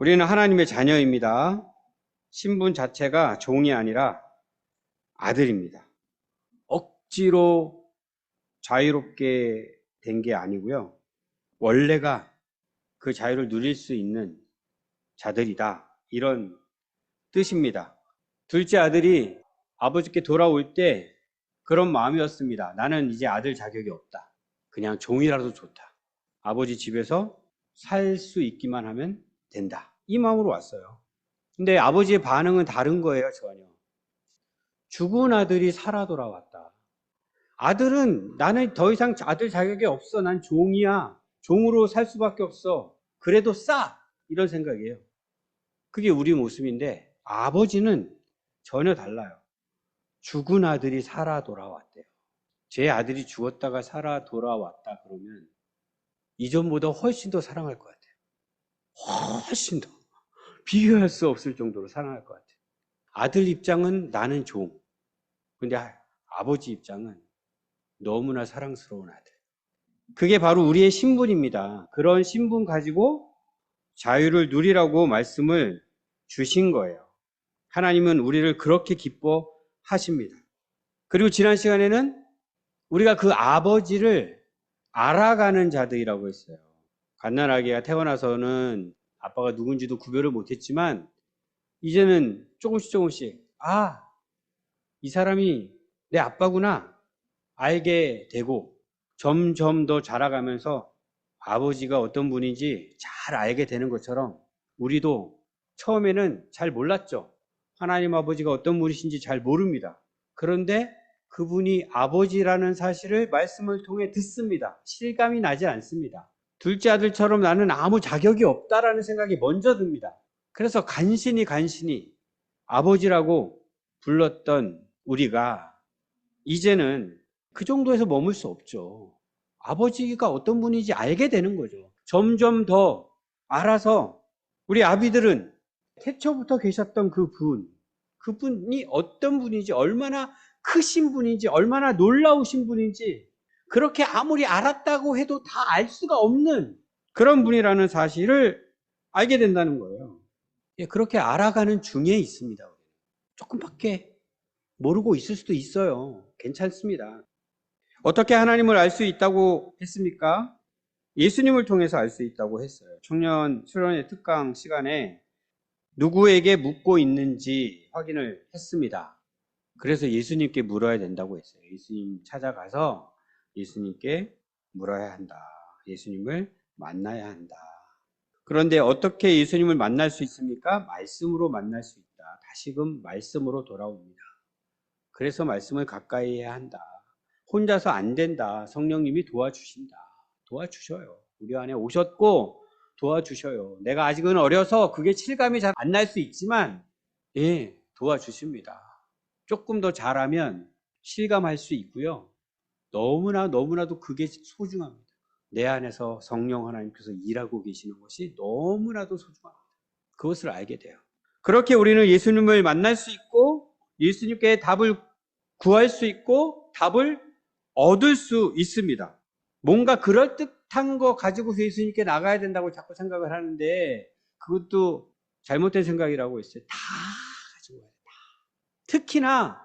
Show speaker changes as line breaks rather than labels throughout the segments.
우리는 하나님의 자녀입니다. 신분 자체가 종이 아니라 아들입니다. 억지로 자유롭게 된 게 아니고요. 원래가 그 자유를 누릴 수 있는 자들이다. 이런 뜻입니다. 둘째 아들이 아버지께 돌아올 때 그런 마음이었습니다. 나는 이제 아들 자격이 없다. 그냥 종이라도 좋다. 아버지 집에서 살 수 있기만 하면 된다. 이 마음으로 왔어요. 근데 아버지의 반응은 다른 거예요, 전혀. 죽은 아들이 살아 돌아왔다. 아들은 나는 더 이상 아들 자격이 없어. 난 종이야. 종으로 살 수밖에 없어. 그래도 싸. 이런 생각이에요. 그게 우리 모습인데 아버지는 전혀 달라요. 죽은 아들이 살아 돌아왔대요. 제 아들이 죽었다가 살아 돌아왔다 그러면 이전보다 훨씬 더 사랑할 것 같아요. 훨씬 더. 비교할 수 없을 정도로 사랑할 것 같아요. 아들 입장은 나는 종. 근데 아버지 입장은 너무나 사랑스러운 아들. 그게 바로 우리의 신분입니다. 그런 신분 가지고 자유를 누리라고 말씀을 주신 거예요. 하나님은 우리를 그렇게 기뻐하십니다. 그리고 지난 시간에는 우리가 그 아버지를 알아가는 자들이라고 했어요. 갓난아기가 태어나서는 아빠가 누군지도 구별을 못했지만 이제는 조금씩 이 사람이 내 아빠구나 알게 되고 점점 더 자라가면서 아버지가 어떤 분인지 잘 알게 되는 것처럼 우리도 처음에는 잘 몰랐죠. 하나님 아버지가 어떤 분이신지 잘 모릅니다. 그런데 그분이 아버지라는 사실을 말씀을 통해 듣습니다. 실감이 나지 않습니다. 둘째 아들처럼 나는 아무 자격이 없다라는 생각이 먼저 듭니다. 그래서 간신히 아버지라고 불렀던 우리가 이제는 그 정도에서 머물 수 없죠. 아버지가 어떤 분인지 알게 되는 거죠. 점점 더 알아서 우리 아비들은 태초부터 계셨던 그분이 어떤 분인지, 얼마나 크신 분인지, 얼마나 놀라우신 분인지 그렇게 아무리 알았다고 해도 다 알 수가 없는 그런 분이라는 사실을 알게 된다는 거예요. 그렇게 알아가는 중에 있습니다. 조금밖에 모르고 있을 수도 있어요. 괜찮습니다. 어떻게 하나님을 알 수 있다고 했습니까? 예수님을 통해서 알 수 있다고 했어요. 청년 수련회 특강 시간에 누구에게 묻고 있는지 확인을 했습니다. 그래서 예수님께 물어야 된다고 했어요. 예수님 찾아가서 예수님께 물어야 한다. 예수님을 만나야 한다. 그런데 어떻게 예수님을 만날 수 있습니까? 말씀으로 만날 수 있다. 다시금 말씀으로 돌아옵니다. 그래서 말씀을 가까이 해야 한다. 혼자서 안 된다. 성령님이 도와주신다. 도와주셔요. 우리 안에 오셨고 도와주셔요. 내가 아직은 어려서 그게 실감이 잘 안 날 수 있지만 도와주십니다. 조금 더 잘하면 실감할 수 있고요. 너무나도 그게 소중합니다. 내 안에서 성령 하나님께서 일하고 계시는 것이 너무나도 소중합니다. 그것을 알게 돼요. 그렇게 우리는 예수님을 만날 수 있고 예수님께 답을 구할 수 있고 답을 얻을 수 있습니다. 뭔가 그럴듯한 거 가지고 예수님께 나가야 된다고 자꾸 생각을 하는데 그것도 잘못된 생각이라고 했어요. 다 가지고 와요. 특히나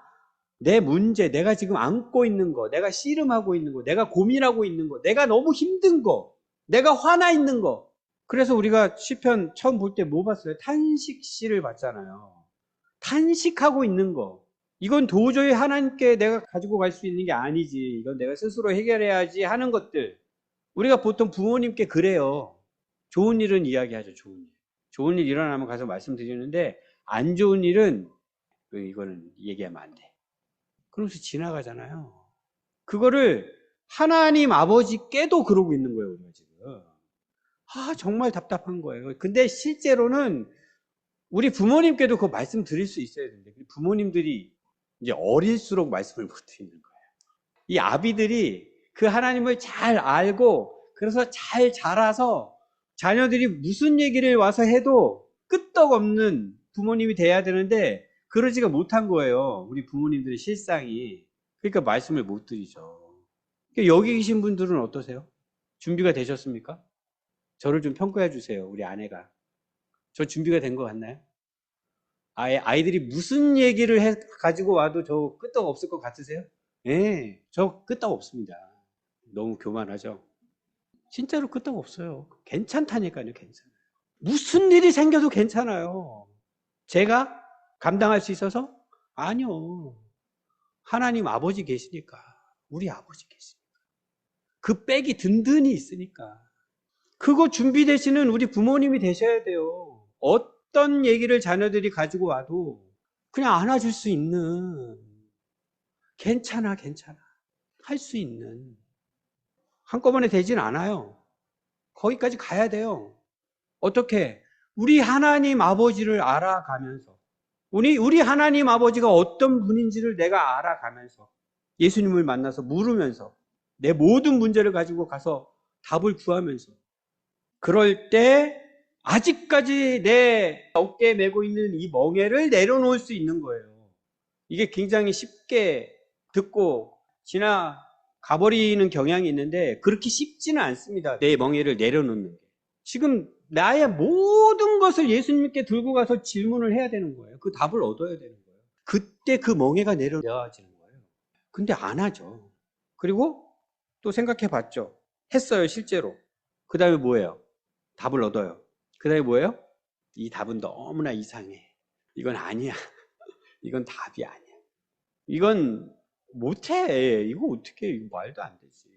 내 문제, 내가 지금 안고 있는 거, 내가 씨름하고 있는 거, 내가 고민하고 있는 거, 내가 너무 힘든 거, 내가 화나 있는 거. 그래서 우리가 시편 처음 볼 때 뭐 봤어요? 탄식시를 봤잖아요. 탄식하고 있는 거. 이건 도저히 하나님께 내가 가지고 갈 수 있는 게 아니지. 이건 내가 스스로 해결해야지 하는 것들. 우리가 보통 부모님께 그래요. 좋은 일은 이야기하죠. 좋은 일. 좋은 일 일어나면 가서 말씀드리는데 안 좋은 일은 이거는 얘기하면 안 돼. 그러면서 지나가잖아요. 그거를 하나님 아버지께도 그러고 있는 거예요. 우리가 지금. 정말 답답한 거예요. 근데 실제로는 우리 부모님께도 그 말씀 드릴 수 있어야 되는데 부모님들이 이제 어릴수록 말씀을 못 드리는 거예요. 이 아비들이 그 하나님을 잘 알고 그래서 잘 자라서 자녀들이 무슨 얘기를 와서 해도 끄떡없는 부모님이 돼야 되는데 그러지가 못한 거예요. 우리 부모님들의 실상이. 그러니까 말씀을 못 드리죠. 여기 계신 분들은 어떠세요? 준비가 되셨습니까? 저를 좀 평가해 주세요. 우리 아내가. 저 준비가 된 것 같나요? 아이들이 무슨 얘기를 가지고 와도 저 끄떡 없을 것 같으세요? 예, 저 끄떡 없습니다. 너무 교만하죠? 진짜로 끄떡 없어요. 괜찮다니까요, 괜찮아요. 무슨 일이 생겨도 괜찮아요. 제가 감당할 수 있어서? 아니요. 하나님 아버지 계시니까. 우리 아버지 계시니까. 그 백이 든든히 있으니까. 그거 준비되시는 우리 부모님이 되셔야 돼요. 어떤 얘기를 자녀들이 가지고 와도 그냥 안아줄 수 있는, 괜찮아, 괜찮아. 할 수 있는. 한꺼번에 되진 않아요. 거기까지 가야 돼요. 어떻게? 우리 하나님 아버지를 알아가면서, 우리 하나님 아버지가 어떤 분인지를 내가 알아가면서, 예수님을 만나서 물으면서, 내 모든 문제를 가지고 가서 답을 구하면서, 그럴 때 아직까지 내 어깨에 메고 있는 이 멍에를 내려놓을 수 있는 거예요. 이게 굉장히 쉽게 듣고 지나가버리는 경향이 있는데 그렇게 쉽지는 않습니다. 내 멍에를 내려놓는 게. 지금 나의 모든 것을 예수님께 들고 가서 질문을 해야 되는 거예요. 그 답을 얻어야 되는 거예요. 그때 그 멍에가 내려져지는 거예요. 근데 안 하죠. 그리고 또 생각해 봤죠. 했어요, 실제로. 그 다음에 뭐예요? 답을 얻어요. 그 다음에 뭐예요? 이 답은 너무나 이상해. 이건 아니야. 이건 답이 아니야. 이건 못해. 이거 어떻게, 이거 말도 안 되지.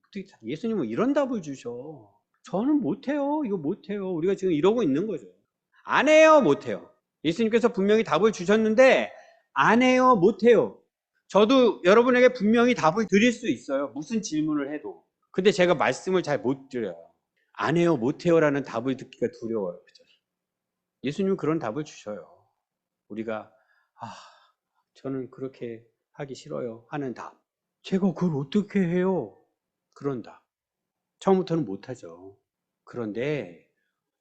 어떻게 예수님은 이런 답을 주셔. 저는 못해요. 이거 못해요. 우리가 지금 이러고 있는 거죠. 안 해요. 못해요. 예수님께서 분명히 답을 주셨는데 안 해요. 못해요. 저도 여러분에게 분명히 답을 드릴 수 있어요. 무슨 질문을 해도. 근데 제가 말씀을 잘 못 드려요. 안 해요. 못해요라는 답을 듣기가 두려워요. 그죠? 예수님은 그런 답을 주셔요. 우리가 저는 그렇게 하기 싫어요 하는 답. 제가 그걸 어떻게 해요? 그런 답. 처음부터는 못하죠. 그런데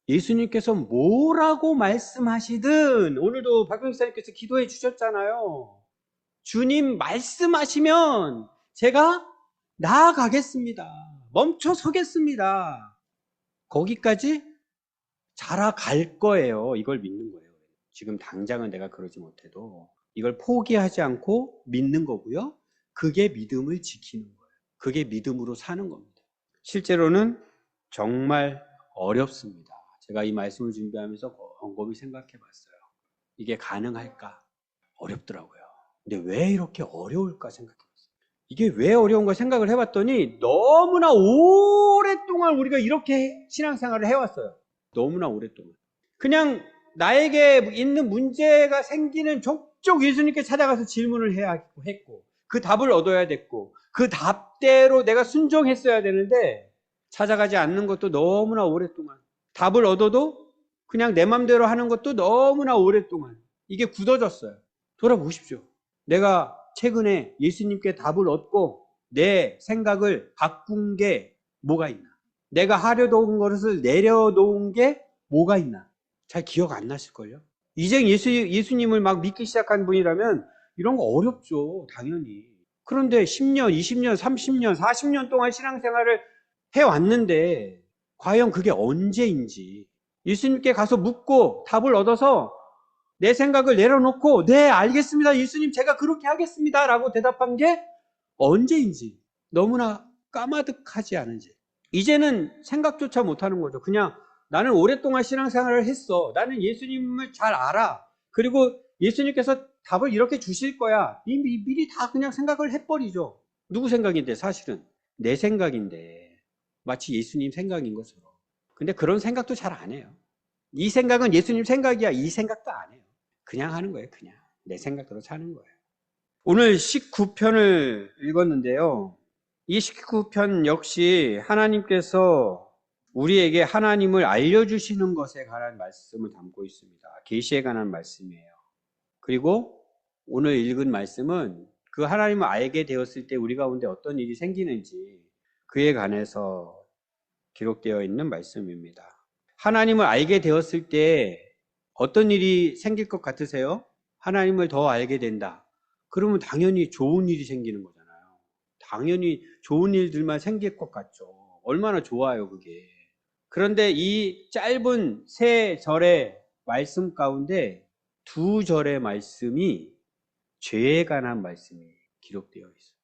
예수님께서 뭐라고 말씀하시든 오늘도 박병사님께서 기도해 주셨잖아요. 주님 말씀하시면 제가 나아가겠습니다. 멈춰 서겠습니다. 거기까지 자라갈 거예요. 이걸 믿는 거예요. 지금 당장은 내가 그러지 못해도 이걸 포기하지 않고 믿는 거고요. 그게 믿음을 지키는 거예요. 그게 믿음으로 사는 겁니다. 실제로는 정말 어렵습니다. 제가 이 말씀을 준비하면서 곰곰이 생각해 봤어요. 이게 가능할까? 어렵더라고요. 근데 왜 이렇게 어려울까 생각해 봤어요. 이게 왜 어려운가 생각을 해봤더니 너무나 오랫동안 우리가 이렇게 신앙생활을 해왔어요. 너무나 오랫동안. 그냥 나에게 있는 문제가 생기는 족족 예수님께 찾아가서 질문을 해야 했고 그 답을 얻어야 됐고 그 답대로 내가 순종했어야 되는데 찾아가지 않는 것도 너무나 오랫동안, 답을 얻어도 그냥 내 맘대로 하는 것도 너무나 오랫동안 이게 굳어졌어요. 돌아보십시오. 내가 최근에 예수님께 답을 얻고 내 생각을 바꾼 게 뭐가 있나? 내가 하려던 것을 내려놓은 게 뭐가 있나? 잘 기억 안 나실걸요? 이제 예수님을 막 믿기 시작한 분이라면 이런 거 어렵죠, 당연히. 그런데 10년, 20년, 30년, 40년 동안 신앙생활을 해왔는데 과연 그게 언제인지 예수님께 가서 묻고 답을 얻어서 내 생각을 내려놓고 네, 알겠습니다. 예수님 제가 그렇게 하겠습니다. 라고 대답한 게 언제인지 너무나 까마득하지 않은지 이제는 생각조차 못하는 거죠. 그냥 나는 오랫동안 신앙생활을 했어. 나는 예수님을 잘 알아. 그리고 예수님께서 답을 이렇게 주실 거야. 미리 다 그냥 생각을 해버리죠. 누구 생각인데 사실은 내 생각인데 마치 예수님 생각인 것처럼. 근데 그런 생각도 잘 안 해요. 이 생각은 예수님 생각이야. 이 생각도 안 해요. 그냥 하는 거예요. 그냥 내 생각대로 사는 거예요. 오늘 19편을 읽었는데요. 이 19편 역시 하나님께서 우리에게 하나님을 알려주시는 것에 관한 말씀을 담고 있습니다. 계시에 관한 말씀이에요. 그리고 오늘 읽은 말씀은 그 하나님을 알게 되었을 때 우리 가운데 어떤 일이 생기는지 그에 관해서 기록되어 있는 말씀입니다. 하나님을 알게 되었을 때 어떤 일이 생길 것 같으세요? 하나님을 더 알게 된다. 그러면 당연히 좋은 일이 생기는 거잖아요. 당연히 좋은 일들만 생길 것 같죠. 얼마나 좋아요, 그게. 그런데 이 짧은 세 절의 말씀 가운데 두 절의 말씀이 죄에 관한 말씀이 기록되어 있어요.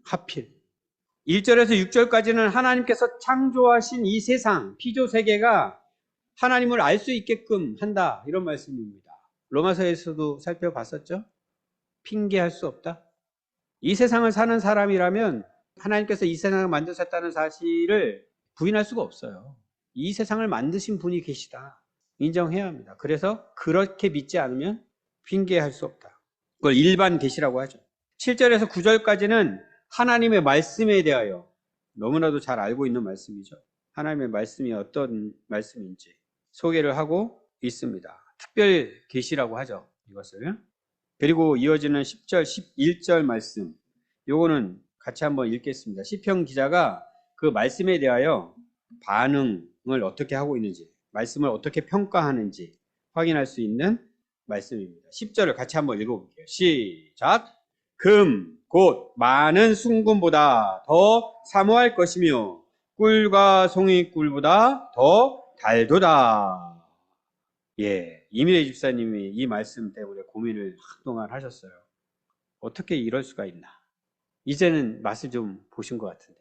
하필 1절에서 6절까지는 하나님께서 창조하신 이 세상, 피조세계가 하나님을 알 수 있게끔 한다, 이런 말씀입니다. 로마서에서도 살펴봤었죠? 핑계할 수 없다. 이 세상을 사는 사람이라면 하나님께서 이 세상을 만드셨다는 사실을 부인할 수가 없어요. 이 세상을 만드신 분이 계시다, 인정해야 합니다. 그래서 그렇게 믿지 않으면 핑계할 수 없다. 그걸 일반 계시라고 하죠. 7절에서 9절까지는 하나님의 말씀에 대하여 너무나도 잘 알고 있는 말씀이죠. 하나님의 말씀이 어떤 말씀인지 소개를 하고 있습니다. 특별 계시라고 하죠, 이것을. 그리고 이어지는 10절, 11절 말씀, 요거는 같이 한번 읽겠습니다. 시편 기자가 그 말씀에 대하여 반응을 어떻게 하고 있는지, 말씀을 어떻게 평가하는지 확인할 수 있는 말씀입니다. 10절을 같이 한번 읽어볼게요. 시작! 금, 곧 많은 순금보다 더 사모할 것이며 꿀과 송이꿀보다 더 달도다. 예, 이민혜 집사님이 이 말씀 때문에 고민을 한동안 하셨어요. 어떻게 이럴 수가 있나. 이제는 맛을 좀 보신 것 같은데.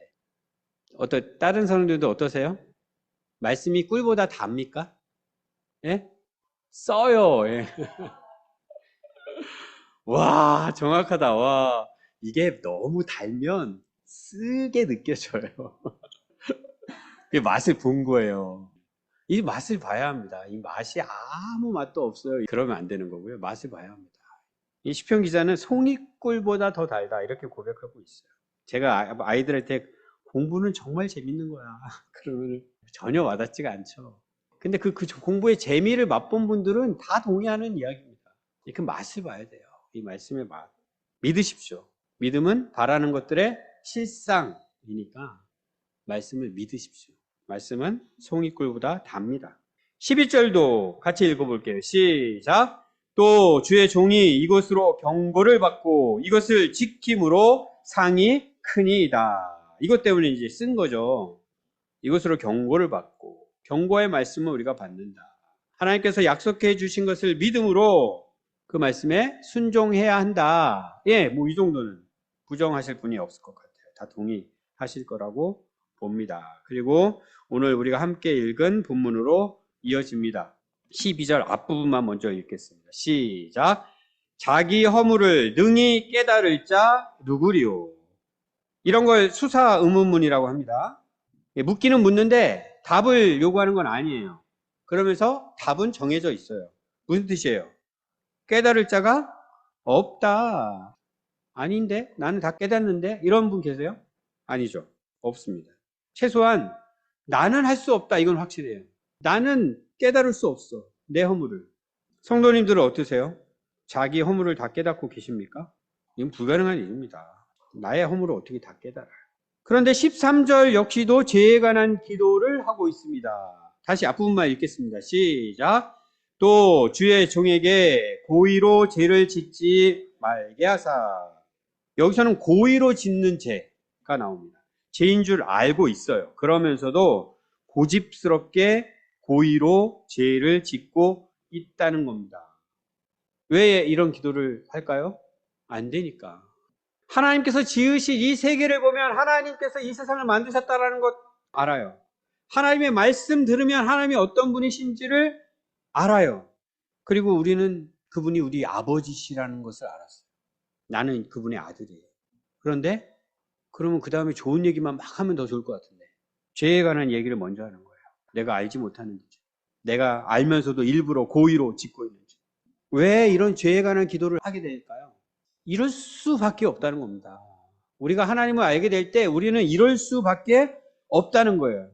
다른 사람들도 어떠세요? 말씀이 꿀보다 답니까? 예? 써요. 예. 와, 정확하다. 와, 이게 너무 달면 쓰게 느껴져요. 그 맛을 본 거예요. 이 맛을 봐야 합니다. 이 맛이 아무 맛도 없어요. 그러면 안 되는 거고요. 맛을 봐야 합니다. 이 시편 기자는 송이꿀보다 더 달다, 이렇게 고백하고 있어요. 제가 아이들한테 공부는 정말 재밌는 거야, 그러면 전혀 와닿지가 않죠. 근데 그 공부의 재미를 맛본 분들은 다 동의하는 이야기입니다. 그 맛을 봐야 돼요. 이 말씀의 맛. 믿으십시오. 믿음은 바라는 것들의 실상이니까 말씀을 믿으십시오. 말씀은 송이꿀보다 답니다. 11절도 같이 읽어볼게요. 시작! 또 주의 종이 이것으로 경고를 받고 이것을 지킴으로 상이 크니이다. 이것 때문에 이제 쓴 거죠. 이것으로 경고를 받고, 경고의 말씀을 우리가 받는다. 하나님께서 약속해 주신 것을 믿음으로 그 말씀에 순종해야 한다. 예, 뭐 이 정도는 부정하실 분이 없을 것 같아요. 다 동의하실 거라고 봅니다. 그리고 오늘 우리가 함께 읽은 본문으로 이어집니다. 12절 앞부분만 먼저 읽겠습니다. 시작! 자기 허물을 능히 깨달을 자 누구리요? 이런 걸 수사 의문문이라고 합니다. 묻기는 묻는데 답을 요구하는 건 아니에요. 그러면서 답은 정해져 있어요. 무슨 뜻이에요? 깨달을 자가 없다. 아닌데? 나는 다 깨닫는데? 이런 분 계세요? 아니죠. 없습니다. 최소한 나는 할 수 없다, 이건 확실해요. 나는 깨달을 수 없어, 내 허물을. 성도님들은 어떠세요? 자기 허물을 다 깨닫고 계십니까? 이건 불가능한 일입니다. 나의 허물을 어떻게 다 깨달아요? 그런데 13절 역시도 죄에 관한 기도를 하고 있습니다. 다시 앞부분만 읽겠습니다. 시작! 또 주의 종에게 고의로 죄를 짓지 말게 하사. 여기서는 고의로 짓는 죄가 나옵니다. 죄인 줄 알고 있어요. 그러면서도 고집스럽게 고의로 죄를 짓고 있다는 겁니다. 왜 이런 기도를 할까요? 안 되니까. 하나님께서 지으신 이 세계를 보면 하나님께서 이 세상을 만드셨다는 것 알아요. 하나님의 말씀 들으면 하나님이 어떤 분이신지를 알아요. 그리고 우리는 그분이 우리 아버지시라는 것을 알았어요. 나는 그분의 아들이에요. 그런데 그러면 그 다음에 좋은 얘기만 막 하면 더 좋을 것 같은데 죄에 관한 얘기를 먼저 하는 거예요. 내가 알지 못하는 죄, 내가 알면서도 일부러 고의로 짓고 있는 죄. 왜 이런 죄에 관한 기도를 하게 될까요? 이럴 수밖에 없다는 겁니다. 우리가 하나님을 알게 될 때 우리는 이럴 수밖에 없다는 거예요.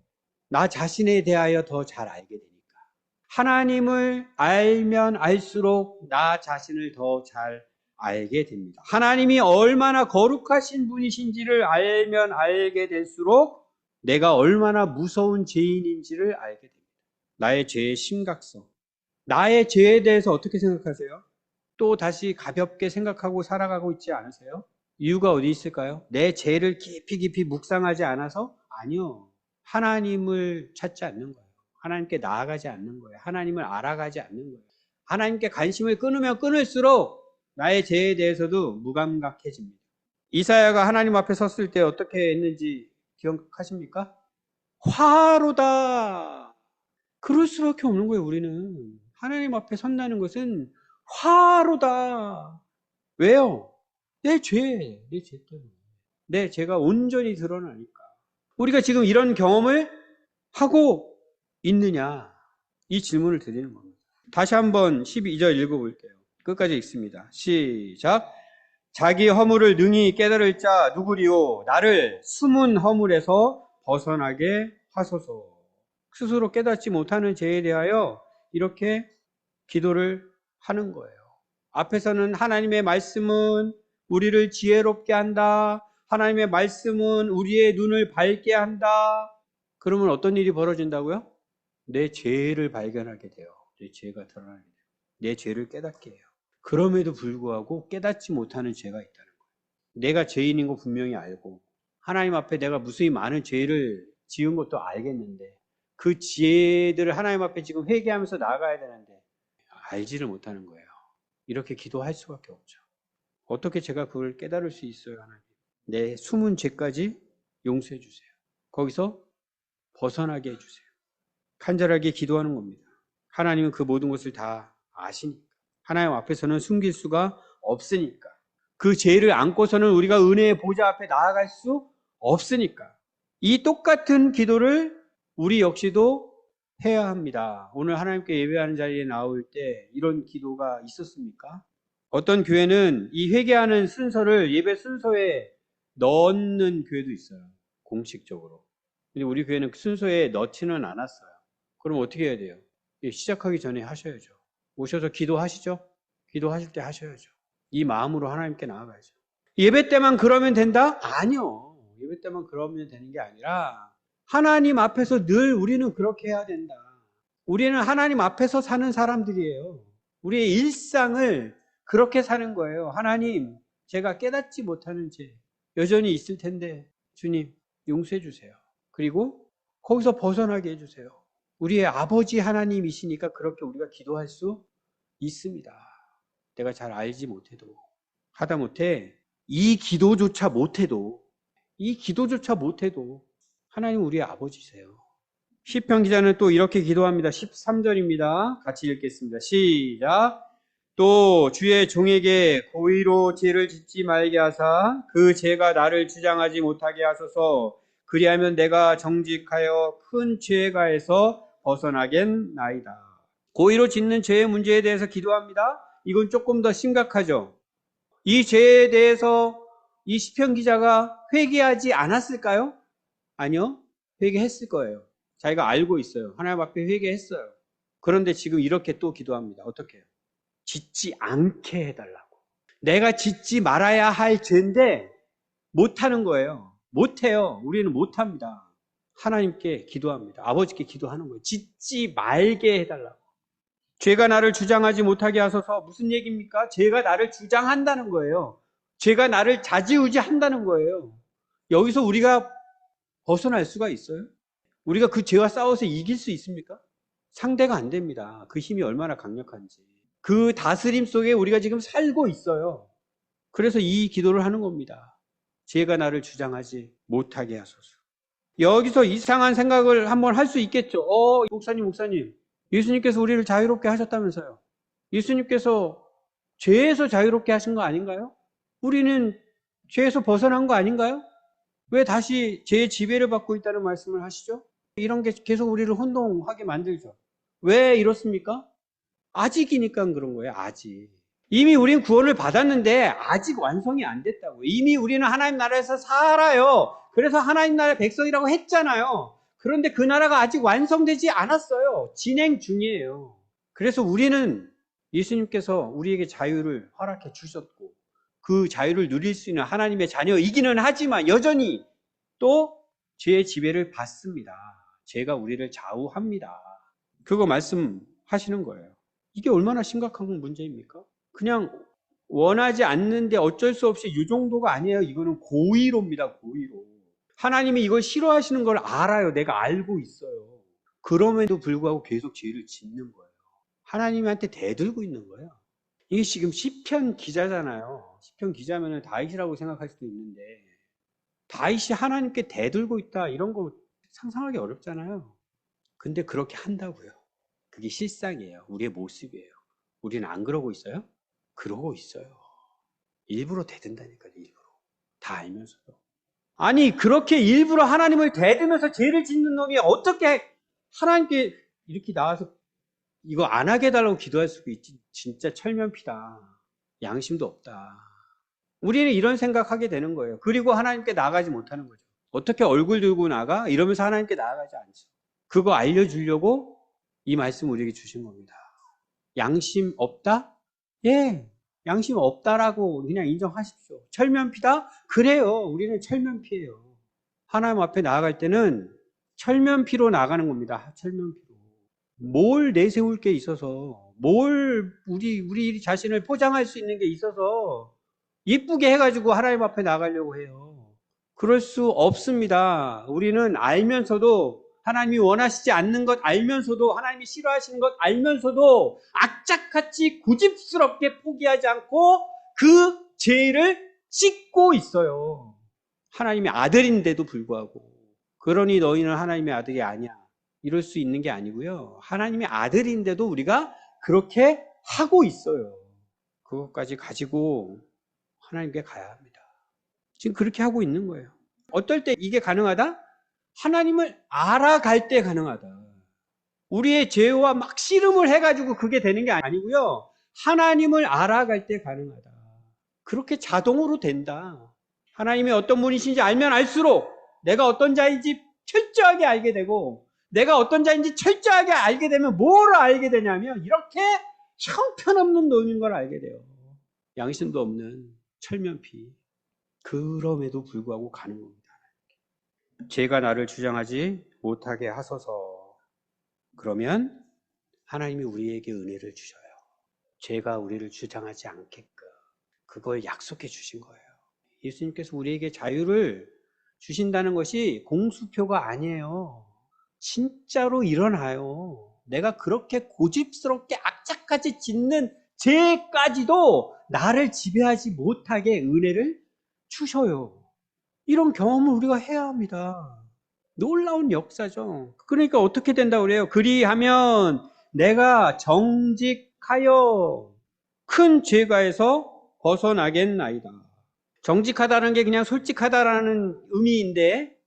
나 자신에 대하여 더 잘 알게 되니까. 하나님을 알면 알수록 나 자신을 더 잘 알게 됩니다. 하나님이 얼마나 거룩하신 분이신지를 알면 알게 될수록 내가 얼마나 무서운 죄인인지를 알게 됩니다. 나의 죄의 심각성, 나의 죄에 대해서 어떻게 생각하세요? 또 다시 가볍게 생각하고 살아가고 있지 않으세요? 이유가 어디 있을까요? 내 죄를 깊이 묵상하지 않아서? 아니요. 하나님을 찾지 않는 거예요. 하나님께 나아가지 않는 거예요. 하나님을 알아가지 않는 거예요. 하나님께 관심을 끊으면 끊을수록 나의 죄에 대해서도 무감각해집니다. 이사야가 하나님 앞에 섰을 때 어떻게 했는지 기억하십니까? 화로다. 그럴 수밖에 없는 거예요. 우리는 하나님 앞에 선다는 것은 화로다. 왜요? 내 죄 때문에. 내 죄가 온전히 드러나니까. 우리가 지금 이런 경험을 하고 있느냐? 이 질문을 드리는 겁니다. 다시 한번 12절 읽어볼게요. 끝까지 읽습니다. 시작. 자기 허물을 능히 깨달을 자 누구리요? 나를 숨은 허물에서 벗어나게 하소서. 스스로 깨닫지 못하는 죄에 대하여 이렇게 기도를 하는 거예요. 앞에서는 하나님의 말씀은 우리를 지혜롭게 한다. 하나님의 말씀은 우리의 눈을 밝게 한다. 그러면 어떤 일이 벌어진다고요? 내 죄를 발견하게 돼요. 내 죄가 드러나게 돼요. 내 죄를 깨닫게 해요. 그럼에도 불구하고 깨닫지 못하는 죄가 있다는 거예요. 내가 죄인인 거 분명히 알고 하나님 앞에 내가 무수히 많은 죄를 지은 것도 알겠는데 그 죄들을 하나님 앞에 지금 회개하면서 나아가야 되는데 알지를 못하는 거예요. 이렇게 기도할 수밖에 없죠. 어떻게 제가 그걸 깨달을 수 있어요, 하나님? 내 숨은 죄까지 용서해 주세요. 거기서 벗어나게 해주세요. 간절하게 기도하는 겁니다. 하나님은 그 모든 것을 다 아시니까. 하나님 앞에서는 숨길 수가 없으니까. 그 죄를 안고서는 우리가 은혜의 보좌 앞에 나아갈 수 없으니까. 이 똑같은 기도를 우리 역시도 해야 합니다. 오늘 하나님께 예배하는 자리에 나올 때 이런 기도가 있었습니까? 어떤 교회는 이 회개하는 순서를 예배 순서에 넣는 교회도 있어요. 공식적으로. 근데 우리 교회는 그 순서에 넣지는 않았어요. 그럼 어떻게 해야 돼요? 시작하기 전에 하셔야죠. 오셔서 기도하시죠. 기도하실 때 하셔야죠. 이 마음으로 하나님께 나아가야죠. 예배 때만 그러면 된다? 아니요. 예배 때만 그러면 되는 게 아니라 하나님 앞에서 늘 우리는 그렇게 해야 된다. 우리는 하나님 앞에서 사는 사람들이에요. 우리의 일상을 그렇게 사는 거예요. 하나님, 제가 깨닫지 못하는 죄 여전히 있을 텐데 주님 용서해 주세요. 그리고 거기서 벗어나게 해주세요. 우리의 아버지 하나님이시니까 그렇게 우리가 기도할 수 있습니다. 내가 잘 알지 못해도 하다못해 이 기도조차 못해도 하나님 우리의 아버지세요. 시편 기자는 또 이렇게 기도합니다. 13절입니다. 같이 읽겠습니다. 시작. 또 주의 종에게 고의로 죄를 짓지 말게 하사 그 죄가 나를 주장하지 못하게 하소서. 그리하면 내가 정직하여 큰 죄가에서 벗어나겠나이다. 고의로 짓는 죄의 문제에 대해서 기도합니다. 이건 조금 더 심각하죠. 이 죄에 대해서 이 시편 기자가 회개하지 않았을까요? 아니요. 회개했을 거예요. 자기가 알고 있어요. 하나님 앞에 회개했어요. 그런데 지금 이렇게 또 기도합니다. 어떻게 해요? 짓지 않게 해달라고. 내가 짓지 말아야 할 죄인데 못하는 거예요. 못해요. 우리는 못합니다. 하나님께 기도합니다. 아버지께 기도하는 거예요. 짓지 말게 해달라고. 죄가 나를 주장하지 못하게 하소서. 무슨 얘기입니까? 죄가 나를 주장한다는 거예요. 죄가 나를 좌지우지한다는 거예요. 여기서 우리가 벗어날 수가 있어요? 우리가 그 죄와 싸워서 이길 수 있습니까? 상대가 안 됩니다. 그 힘이 얼마나 강력한지. 그 다스림 속에 우리가 지금 살고 있어요. 그래서 이 기도를 하는 겁니다. 죄가 나를 주장하지 못하게 하소서. 여기서 이상한 생각을 한번 할 수 있겠죠. 목사님, 예수님께서 우리를 자유롭게 하셨다면서요. 예수님께서 죄에서 자유롭게 하신 거 아닌가요? 우리는 죄에서 벗어난 거 아닌가요? 왜 다시 죄의 지배를 받고 있다는 말씀을 하시죠? 이런 게 계속 우리를 혼동하게 만들죠. 왜 이렇습니까? 아직이니까 그런 거예요. 아직. 이미 우리는 구원을 받았는데 아직 완성이 안 됐다고요. 이미 우리는 하나님 나라에서 살아요. 그래서 하나님 나라의 백성이라고 했잖아요. 그런데 그 나라가 아직 완성되지 않았어요. 진행 중이에요. 그래서 우리는 예수님께서 우리에게 자유를 허락해 주셨고 그 자유를 누릴 수 있는 하나님의 자녀이기는 하지만 여전히 또 죄의 지배를 받습니다. 죄가 우리를 좌우합니다. 그거 말씀하시는 거예요. 이게 얼마나 심각한 문제입니까? 그냥 원하지 않는데 어쩔 수 없이 이 정도가 아니에요. 이거는 고의로입니다. 고의로. 하나님이 이걸 싫어하시는 걸 알아요. 내가 알고 있어요. 그럼에도 불구하고 계속 죄를 짓는 거예요. 하나님한테 대들고 있는 거예요. 이게 지금 시편 기자잖아요. 시편 기자면은 다윗이라고 생각할 수도 있는데, 다윗이 하나님께 대들고 있다, 이런 거 상상하기 어렵잖아요. 근데 그렇게 한다고요. 그게 실상이에요. 우리의 모습이에요. 우리는 안 그러고 있어요? 그러고 있어요. 일부러 대든다니까요. 일부러. 다 알면서도. 아니, 그렇게 일부러 하나님을 대들면서 죄를 짓는 놈이 어떻게 하나님께 이렇게 나와서 이거 안 하게 해달라고 기도할 수가 있지? 진짜 철면피다. 양심도 없다. 우리는 이런 생각하게 되는 거예요. 그리고 하나님께 나아가지 못하는 거죠. 어떻게 얼굴 들고 나가? 이러면서 하나님께 나아가지 않죠. 그거 알려주려고 이 말씀 우리에게 주신 겁니다. 양심 없다? 예, 양심 없다라고 그냥 인정하십시오. 철면피다? 그래요. 우리는 철면피예요. 하나님 앞에 나아갈 때는 철면피로 나가는 겁니다. 철면피로. 뭘 내세울 게 있어서, 뭘 우리 자신을 포장할 수 있는 게 있어서 이쁘게 해가지고 하나님 앞에 나가려고 해요. 그럴 수 없습니다. 우리는 알면서도, 하나님이 원하시지 않는 것 알면서도, 하나님이 싫어하시는 것 알면서도 악착같이 고집스럽게 포기하지 않고 그 죄를 씻고 있어요. 하나님의 아들인데도 불구하고. 그러니 너희는 하나님의 아들이 아니야, 이럴 수 있는 게 아니고요. 하나님의 아들인데도 우리가 그렇게 하고 있어요. 그것까지 가지고 하나님께 가야 합니다. 지금 그렇게 하고 있는 거예요. 어떨 때 이게 가능하다? 하나님을 알아갈 때 가능하다. 우리의 죄와 막 씨름을 해가지고 그게 되는 게 아니고요. 하나님을 알아갈 때 가능하다. 그렇게 자동으로 된다. 하나님이 어떤 분이신지 알면 알수록 내가 어떤 자인지 철저하게 알게 되고, 내가 어떤 자인지 철저하게 알게 되면 뭘 알게 되냐면 이렇게 형편없는 놈인 걸 알게 돼요. 양심도 없는 철면피. 그럼에도 불구하고 가는 겁니다. 죄가 나를 주장하지 못하게 하소서. 그러면 하나님이 우리에게 은혜를 주셔요. 죄가 우리를 주장하지 않게끔 그걸 약속해 주신 거예요. 예수님께서 우리에게 자유를 주신다는 것이 공수표가 아니에요. 진짜로 일어나요. 내가 그렇게 고집스럽게 악착같이 짓는 죄까지도 나를 지배하지 못하게 은혜를 주셔요. 이런 경험을 우리가 해야 합니다. 놀라운 역사죠. 그러니까 어떻게 된다고 그래요? 그리하면 내가 정직하여 큰 죄가에서 벗어나겠나이다. 정직하다는 게 그냥 솔직하다라는 의미인데,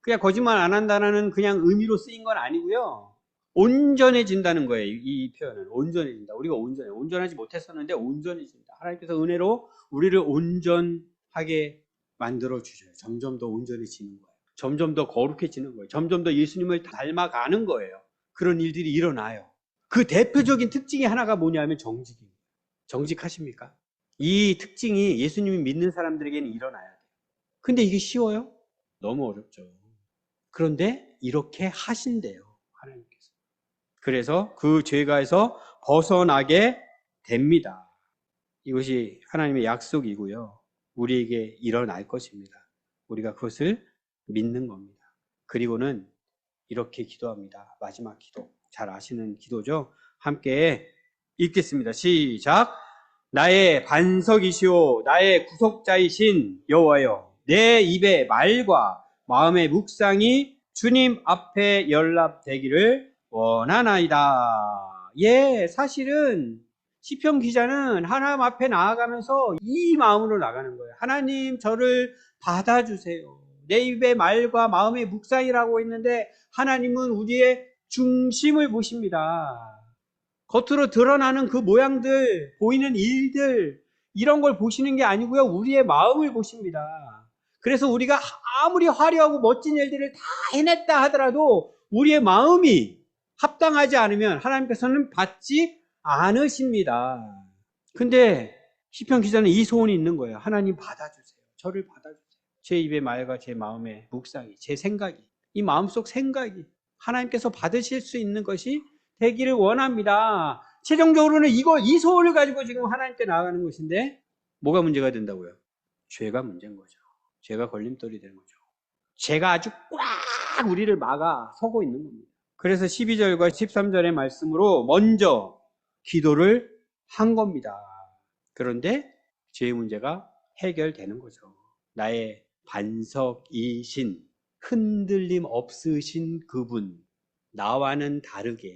그냥 거짓말 안 한다는 그냥 의미로 쓰인 건 아니고요. 온전해진다는 거예요. 이 표현은 온전해진다. 우리가 온전하지 못했었는데 온전해진다. 하나님께서 은혜로 우리를 온전하게 만들어 주셔요. 점점 더 온전해지는 거예요. 점점 더 거룩해지는 거예요. 점점 더 예수님을 닮아가는 거예요. 그런 일들이 일어나요. 그 대표적인 특징이 하나가 뭐냐면 정직입니다. 정직하십니까? 이 특징이 예수님이 믿는 사람들에게는 일어나야 돼요. 근데 이게 쉬워요? 너무 어렵죠. 그런데 이렇게 하신대요, 하나님께서. 그래서 그 죄가에서 벗어나게 됩니다. 이것이 하나님의 약속이고요. 우리에게 일어날 것입니다. 우리가 그것을 믿는 겁니다. 그리고는 이렇게 기도합니다. 마지막 기도. 잘 아시는 기도죠? 함께 읽겠습니다. 시작. 나의 반석이시오 나의 구속자이신 여호와여, 내 입의 말과 마음의 묵상이 주님 앞에 연락되기를 원하나이다. 예, 사실은 시편 기자는 하나님 앞에 나아가면서 이 마음으로 나가는 거예요. 하나님, 저를 받아주세요. 내 입의 말과 마음의 묵상이라고 했는데 하나님은 우리의 중심을 보십니다. 겉으로 드러나는 그 모양들, 보이는 일들, 이런 걸 보시는 게 아니고요. 우리의 마음을 보십니다. 그래서 우리가 아무리 화려하고 멋진 일들을 다 해냈다 하더라도 우리의 마음이 합당하지 않으면 하나님께서는 받지 않으십니다. 근데 시편 기자는 이 소원이 있는 거예요. 하나님 받아주세요. 저를 받아주세요. 제 입의 말과 제 마음의 묵상이, 제 생각이, 이 마음속 생각이 하나님께서 받으실 수 있는 것이 되기를 원합니다. 최종적으로는 이 소원을 가지고 지금 하나님께 나아가는 것인데 뭐가 문제가 된다고요? 죄가 문제인 거죠. 죄가 걸림돌이 되는 거죠. 죄가 아주 꽉 우리를 막아 서고 있는 겁니다. 그래서 12절과 13절의 말씀으로 먼저 기도를 한 겁니다. 그런데 죄의 문제가 해결되는 거죠. 나의 반석이신, 흔들림 없으신 그분, 나와는 다르게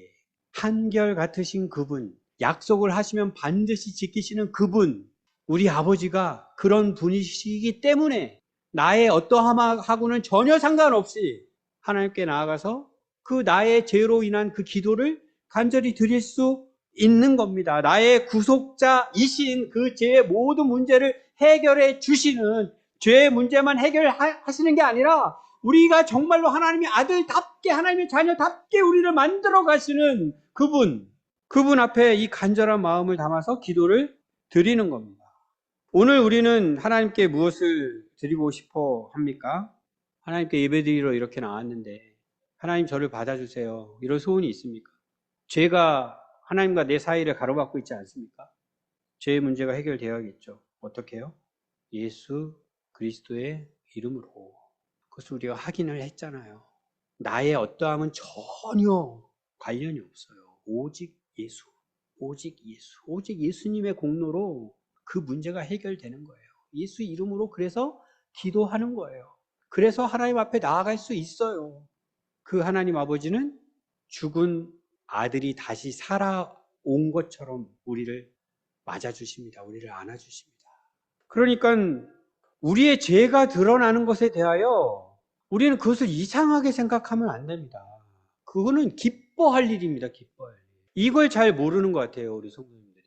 한결같으신 그분, 약속을 하시면 반드시 지키시는 그분, 우리 아버지가 그런 분이시기 때문에 나의 어떠함하고는 전혀 상관없이 하나님께 나아가서 그 나의 죄로 인한 그 기도를 간절히 드릴 수 있는 겁니다. 나의 구속자이신 그 죄의 모든 문제를 해결해 주시는, 죄의 문제만 해결하시는 게 아니라 우리가 정말로 하나님의 아들답게, 하나님의 자녀답게 우리를 만들어 가시는 그분 앞에 이 간절한 마음을 담아서 기도를 드리는 겁니다. 오늘 우리는 하나님께 무엇을 드리고 싶어 합니까? 하나님께 예배드리러 이렇게 나왔는데 하나님 저를 받아주세요, 이런 소원이 있습니까? 죄가 하나님과 내 사이를 가로막고 있지 않습니까? 죄의 문제가 해결되어야겠죠. 어떻게 해요? 예수 그리스도의 이름으로. 그것을 우리가 확인을 했잖아요. 나의 어떠함은 전혀 관련이 없어요. 오직 예수, 오직 예수, 오직 예수님의 공로로 그 문제가 해결되는 거예요. 예수 이름으로 그래서 기도하는 거예요. 그래서 하나님 앞에 나아갈 수 있어요. 그 하나님 아버지는 죽은 아들이 다시 살아온 것처럼 우리를 맞아주십니다. 우리를 안아주십니다. 그러니까 우리의 죄가 드러나는 것에 대하여 우리는 그것을 이상하게 생각하면 안 됩니다. 그거는 기뻐할 일입니다. 기뻐할 일. 이걸 잘 모르는 것 같아요, 우리 성도님들이.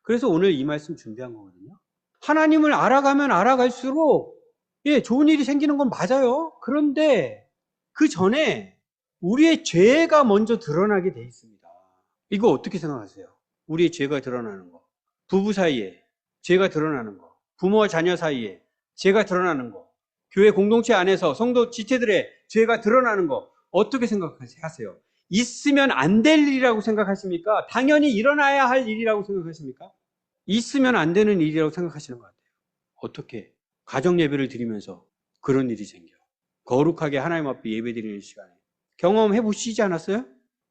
그래서 오늘 이 말씀 준비한 거거든요. 하나님을 알아가면 알아갈수록 좋은 일이 생기는 건 맞아요. 그런데 그 전에 우리의 죄가 먼저 드러나게 돼 있습니다. 이거 어떻게 생각하세요? 우리의 죄가 드러나는 거. 부부 사이에 죄가 드러나는 거. 부모와 자녀 사이에 죄가 드러나는 거. 교회 공동체 안에서 성도 지체들의 죄가 드러나는 거. 어떻게 생각하세요? 있으면 안 될 일이라고 생각하십니까? 당연히 일어나야 할 일이라고 생각하십니까? 있으면 안 되는 일이라고 생각하시는 것 같아요. 어떻게? 가정 예배를 드리면서 그런 일이 생겨요. 거룩하게 하나님 앞에 예배 드리는 시간에. 경험해 보시지 않았어요?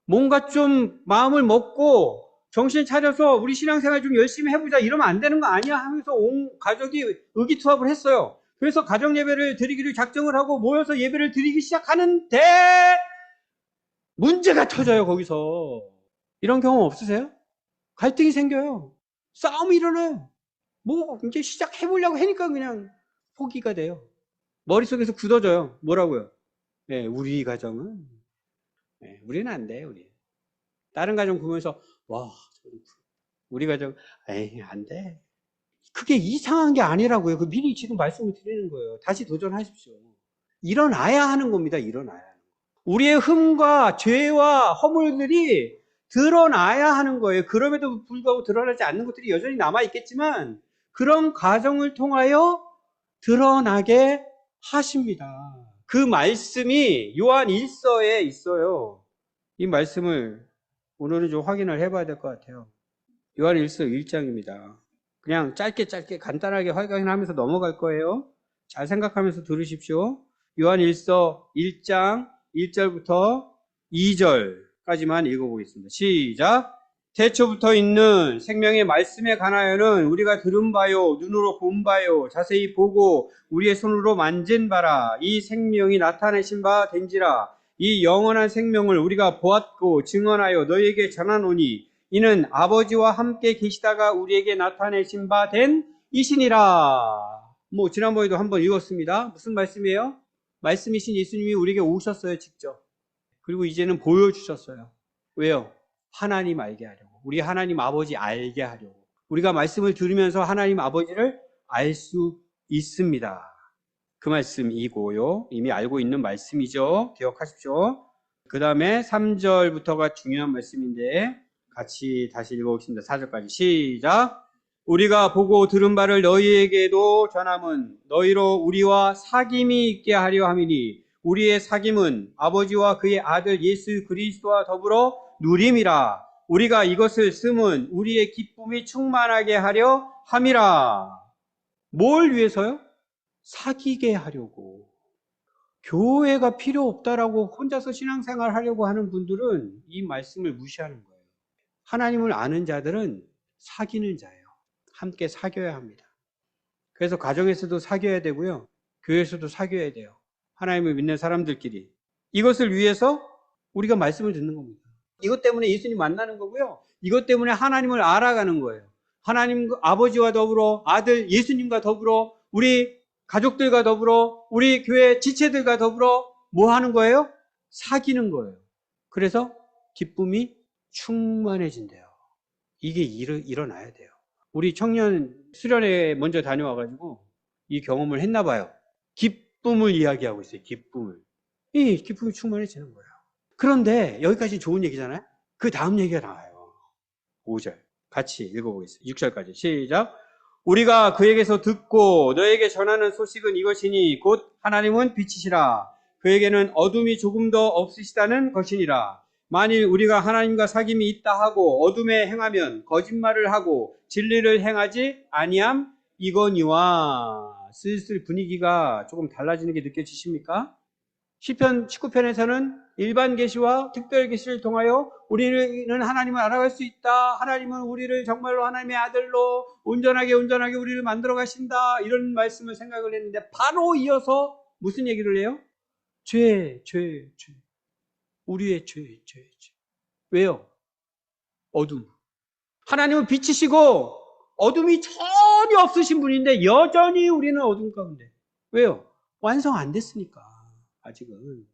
뭔가 좀 마음을 먹고 정신 차려서 우리 신앙생활 좀 열심히 해보자, 이러면 안 되는 거 아니야 하면서 온 가족이 의기투합을 했어요. 그래서 가정 예배를 드리기로 작정을 하고 모여서 예배를 드리기 시작하는데 문제가 터져요. 거기서. 이런 경험 없으세요? 갈등이 생겨요. 싸움이 일어나요. 뭐 이제 시작해보려고 하니까 그냥 포기가 돼요. 머릿속에서 굳어져요. 뭐라고요? 네, 우리 가정은, 우리는 안 돼. 우리 다른 가정 보면서 와, 우리 가정 에이 안 돼. 그게 이상한 게 아니라고요. 그 미리 지금 말씀을 드리는 거예요. 다시 도전하십시오. 일어나야 하는 겁니다. 일어나야 하는 거. 우리의 흠과 죄와 허물들이 드러나야 하는 거예요. 그럼에도 불구하고 드러나지 않는 것들이 여전히 남아 있겠지만 그런 과정을 통하여 드러나게 하십니다. 그 말씀이 요한 1서에 있어요. 이 말씀을 오늘은 좀 확인을 해봐야 될 것 같아요. 요한 1서 1장입니다. 그냥 짧게 간단하게 확인하면서 넘어갈 거예요. 잘 생각하면서 들으십시오. 요한 1서 1장 1절부터 2절까지만 읽어보겠습니다. 시작! 태초부터 있는 생명의 말씀에 관하여는 우리가 들은 바요, 눈으로 본 바요, 자세히 보고 우리의 손으로 만진 바라. 이 생명이 나타내신 바 된지라. 이 영원한 생명을 우리가 보았고 증언하여 너희에게 전하노니 이는 아버지와 함께 계시다가 우리에게 나타내신 바 된 이시니라. 뭐 지난번에도 한번 읽었습니다. 무슨 말씀이에요? 말씀이신 예수님이 우리에게 오셨어요, 직접. 그리고 이제는 보여주셨어요. 왜요? 하나님 알게 하려고. 우리 하나님 아버지 알게 하려고. 우리가 말씀을 들으면서 하나님 아버지를 알 수 있습니다. 그 말씀이고요. 이미 알고 있는 말씀이죠. 기억하십시오. 그 다음에 3절부터가 중요한 말씀인데 같이 다시 읽어보겠습니다. 4절까지 시작! 우리가 보고 들은 바를 너희에게도 전함은 너희로 우리와 사귐이 있게 하려 함이니 우리의 사귐은 아버지와 그의 아들 예수 그리스도와 더불어 누림이라. 우리가 이것을 쓰면 우리의 기쁨이 충만하게 하려 함이라. 뭘 위해서요? 사귀게 하려고. 교회가 필요 없다라고 혼자서 신앙생활 하려고 하는 분들은 이 말씀을 무시하는 거예요. 하나님을 아는 자들은 사귀는 자예요. 함께 사귀어야 합니다. 그래서 가정에서도 사귀어야 되고요. 교회에서도 사귀어야 돼요. 하나님을 믿는 사람들끼리. 이것을 위해서 우리가 말씀을 듣는 겁니다. 이것 때문에 예수님 만나는 거고요. 이것 때문에 하나님을 알아가는 거예요. 하나님 아버지와 더불어 아들 예수님과 더불어 우리 가족들과 더불어 우리 교회 지체들과 더불어 뭐 하는 거예요? 사귀는 거예요. 그래서 기쁨이 충만해진대요. 이게 일어나야 돼요. 우리 청년 수련회 먼저 다녀와가지고 이 경험을 했나 봐요. 기쁨을 이야기하고 있어요. 기쁨을. 이 기쁨이 충만해지는 거예요. 그런데 여기까지 좋은 얘기잖아요. 그 다음 얘기가 나와요. 5절 같이 읽어보겠습니다. 6절까지 시작. 우리가 그에게서 듣고 너에게 전하는 소식은 이것이니 곧 하나님은 빛이시라. 그에게는 어둠이 조금 더 없으시다는 것이니라. 만일 우리가 하나님과 사귐이 있다 하고 어둠에 행하면 거짓말을 하고 진리를 행하지 아니함 이거니와. 슬슬 분위기가 조금 달라지는 게 느껴지십니까? 시편 19편에서는 일반 계시와 특별 계시를 통하여 우리는 하나님을 알아갈 수 있다. 하나님은 우리를 정말로 하나님의 아들로 온전하게 우리를 만들어 가신다. 이런 말씀을 생각을 했는데 바로 이어서 무슨 얘기를 해요? 죄. 우리의 죄. 왜요? 어둠. 하나님은 빛이시고 어둠이 전혀 없으신 분인데 여전히 우리는 어둠 가운데. 왜요? 완성 안 됐으니까. 아직은.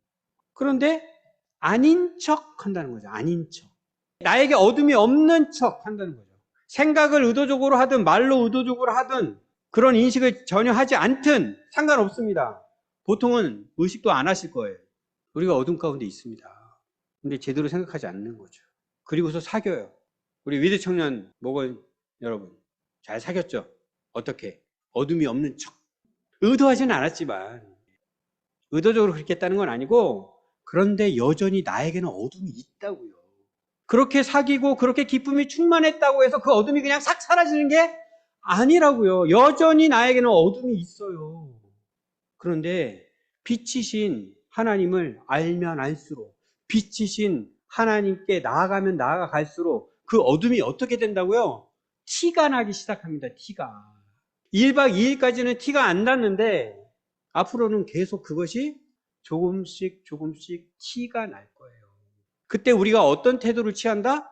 그런데 아닌 척 한다는 거죠. 아닌 척. 나에게 어둠이 없는 척 한다는 거죠. 생각을 의도적으로 하든 말로 의도적으로 하든 그런 인식을 전혀 하지 않든 상관없습니다. 보통은 의식도 안 하실 거예요. 우리가 어둠 가운데 있습니다. 근데 제대로 생각하지 않는 거죠. 그리고서 사귀어요. 우리 위드 청년 목원 여러분 잘 사귀었죠? 어떻게? 어둠이 없는 척. 의도하지는 않았지만 의도적으로 그렇게 했다는 건 아니고 그런데 여전히 나에게는 어둠이 있다고요. 그렇게 사귀고 그렇게 기쁨이 충만했다고 해서 그 어둠이 그냥 싹 사라지는 게 아니라고요. 여전히 나에게는 어둠이 있어요. 그런데 빛이신 하나님을 알면 알수록 빛이신 하나님께 나아가면 나아갈수록 그 어둠이 어떻게 된다고요? 티가 나기 시작합니다. 티가. 1박 2일까지는 티가 안 났는데 앞으로는 계속 그것이 조금씩 티가 날 거예요. 그때 우리가 어떤 태도를 취한다?